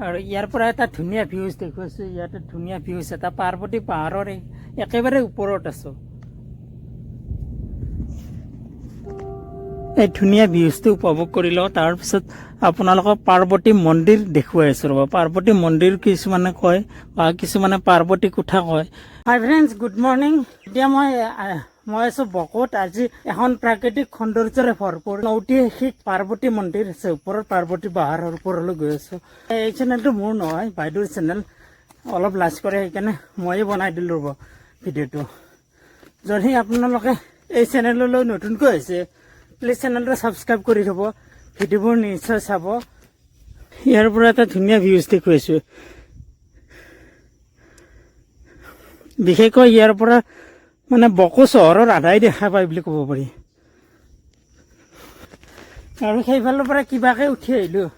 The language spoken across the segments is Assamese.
আৰু ইয়াৰ পৰা এটা ধুনীয়া ভিউজ দেখুৱাইছোঁ। ইয়াতে ধুনীয়া ভিউজ এটা পাৰ্বতী পাহাৰৰ একেবাৰে ওপৰত আছোঁ। এই ধুনীয়া ভিউজটো উপভোগ কৰি লওঁ, তাৰপিছত আপোনালোকক পাৰ্বতী মন্দিৰ দেখুৱাই আছোঁ ৰ'ব। পাৰ্বতী মন্দিৰ কিছুমানে কয় বা কিছুমানে পাৰ্বতী কোঠা কয়। হাই ফ্ৰেণ্ডছ, গুড মৰ্ণিং। এতিয়া মই আছোঁ বকোত। আজি এখন প্ৰাকৃতিক সৌন্দৰ্যৰে ভৰপূৰ ঐতিহাসিক পাৰ্বতী মন্দিৰ আছে। ওপৰত পাৰ্বতী পাহাৰৰ ওপৰলৈ গৈ আছোঁ। এই চেনেলটো মোৰ নহয়, বাইদেউৰ চেনেল। অলপ লাজ কৰে, সেইকাৰণে ময়ে বনাই দিলোঁ ৰ'ব ভিডিঅ'টো। যদি আপোনালোকে এই চেনেললৈ নতুনকৈ আহিছে, প্লিজ চেনেলটো ছাবস্ক্ৰাইব কৰি থ'ব, ভিডিঅ'বোৰ নিশ্চয় চাব। ইয়াৰ পৰা এটা ধুনীয়া ভিউজ দেখুৱাইছোঁ। বিশেষকৈ ইয়াৰ পৰা মানে বকো চহৰৰ আধাই দেখা পায় বুলি ক'ব পাৰি। আৰু সেইফালৰ পৰা কিবাকৈ উঠি আহিলোঁ।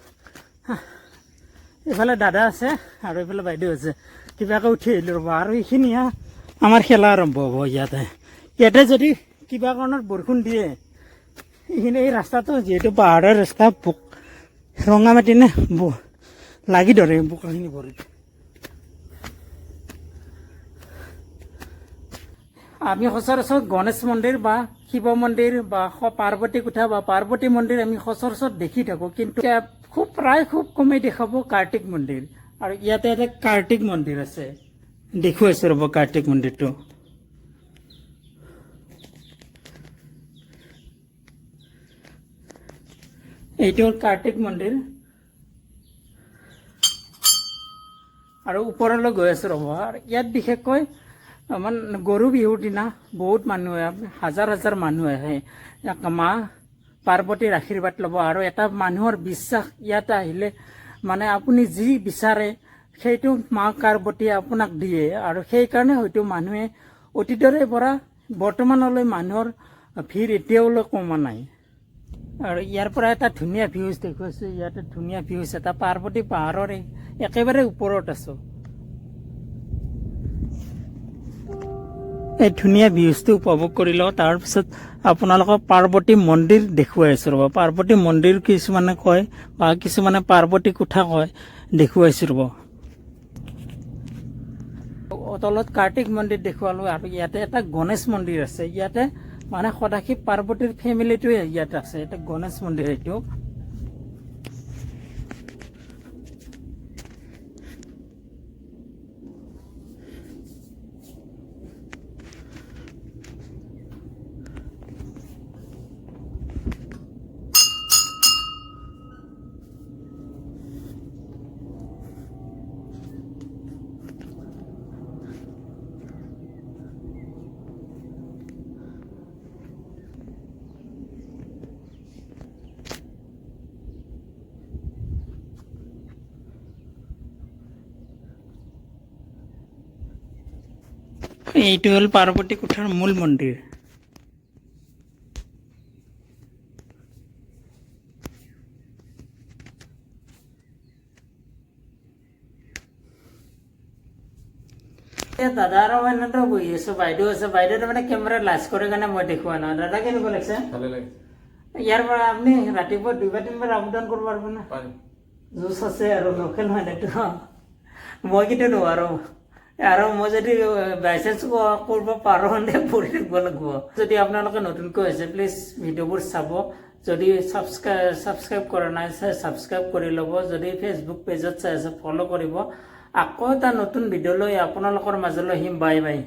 এইফালে দাদা আছে আৰু এইফালে বাইদেউ আছে। কিবাকৈ উঠি আহিলোঁ ৰ'ব। আৰু এইখিনি আমাৰ খেলা আৰম্ভ হ'ব ইয়াতে যদি কিবা কাৰণত বৰষুণ দিয়ে, এইখিনি এই ৰাস্তাটো যিহেতু পাহাৰৰ ৰাস্তা, ৰঙা মাটি নে লাগি ধৰে বোকাখিনি ভৰিত। আমি সচৰাচৰ গণেশ মন্দিৰ বা শিৱ মন্দিৰ বা পাৰ্বতী কোঠা বা পাৰ্বতী মন্দিৰ আমি সচৰাচৰ দেখি থাকোঁ, কিন্তু খুব কমেই দেখাব কাৰ্তিক মন্দিৰ। আৰু ইয়াতে এটা কাৰ্তিক মন্দিৰ আছে, দেখুৱাইছোঁ ৰ'ব কাৰ্তিক মন্দিৰটো। এইটো হ'ল কাৰ্তিক মন্দিৰ। আৰু ওপৰলৈ গৈ আছোঁ ৰ'ব। আৰু ইয়াত বিশেষকৈ মানে গৰু বিহুৰ দিনা বহুত মানুহ আহে, হাজাৰ হাজাৰ মানুহ আহে মা পাৰ্বতীৰ আশীৰ্বাদ ল'ব। আৰু এটা মানুহৰ বিশ্বাস, ইয়াতে আহিলে মানে আপুনি যি বিচাৰে সেইটো মা পাৰ্বতীয়ে আপোনাক দিয়ে। আৰু সেইকাৰণে হয়তো মানুহে অতীতৰে পৰা বৰ্তমানলৈ মানুহৰ ভিৰ এতিয়ালৈ কমা নাই। আৰু ইয়াৰ পৰা এটা ধুনীয়া ভিউজ দেখুৱাইছোঁ। ইয়াতে ধুনীয়া ভিউজ এটা পাৰ্বতী পাহাৰৰ একেবাৰে ওপৰত আছোঁ। এই ধুনীয়া ভিউজটো উপভোগ কৰি লওঁ, তাৰপিছত আপোনালোকক পাৰ্বতী মন্দিৰ দেখুৱাই আছোঁ ৰ'ব। পাৰ্বতী মন্দিৰ কিছুমানে কয় বা কিছুমানে পাৰ্বতী কোঠা কয়, দেখুৱাইছোঁ ৰ'ব। তলত কাৰ্তিক মন্দিৰ দেখুৱালোঁ। আৰু ইয়াতে এটা গণেশ মন্দিৰ আছে। ইয়াতে মানে সদাশিৱ পাৰ্বতীৰ ফেমিলিটোৱে ইয়াত আছে। এটা গণেশ মন্দিৰ এইটো। এইটো হ'ল পাৰ্বতী কোঠাৰ মূল মন্দিৰ। দাদা আৰু মই এনেতো বহি আছোঁ, বাইদেউ আছে। বাইদেউ মানে কেমেৰাত লাজ কৰে কাৰণে মই দেখুওৱা নাই। দাদা কেনেকুৱা লাগিছে? ইয়াৰ পৰা আপুনি ৰাতিপুৱা 2-3 বাৰ আবেদন কৰিব পাৰিব না? জুচ আছে আৰু লোকেল মানেতো মই কিন্তু নোৱাৰোঁ। আৰু মই যদি বাইচান্স কৰিব পাৰোঁ পৰি থাকিব লাগিব। যদি আপোনালোকে নতুনকৈ আছে, প্লিজ ভিডিঅ'বোৰ চাব। যদি ছাবস্ক্ৰাইব কৰা নাই, ছাবস্ক্ৰাইব কৰি ল'ব। যদি ফেচবুক পেজত চাই আছে, ফ'ল' কৰিব। আকৌ এটা নতুন ভিডিঅ' লৈ আপোনালোকৰ মাজলৈ আহিম। Bye bye.